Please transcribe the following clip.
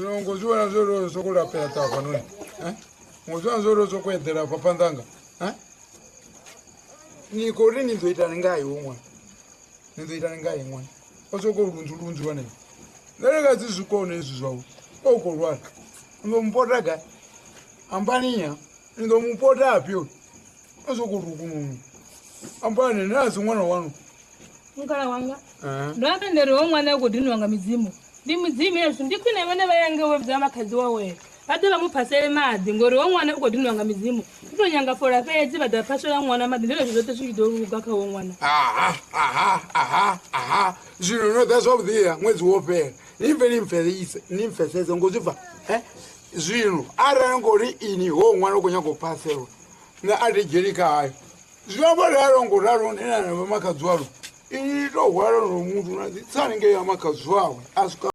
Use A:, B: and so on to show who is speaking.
A: Ngozwa zoro sokula peta panoni. Ngozwa zoro sokwendera papandanga. Niko rini ndoita ngai umwe. Ndoita ngai umwe. Osoko lunzu wane. Ndareka zizukone izizwawo. Okolwa. Ngompota ga. Ambaniya. Ngompota apyo. Osoko rukumu. Ambane nazi mwana wanu.
B: Nkala wanga. Ndaka ndero mwana godinwanga mizimu. Ndi mizimu yesu ndikwine bane bayange webza makazi wawe. Atela mupasele madi ngori womwana ugodinwanga mizimu. Utonyanga fora pezi badapashola mwana madi ndelo zote shidoruga ka womwana.
A: Zino no that's over there mwezi wopera. Even nimfeseze ngoziva. Zino ara ngori ini ho mwana ukonyako paselo. Na ade jerika hayo. Zino raro ngoraro nena makazi walo. Ito waro no muntu na tsani nge ya makazi wawe.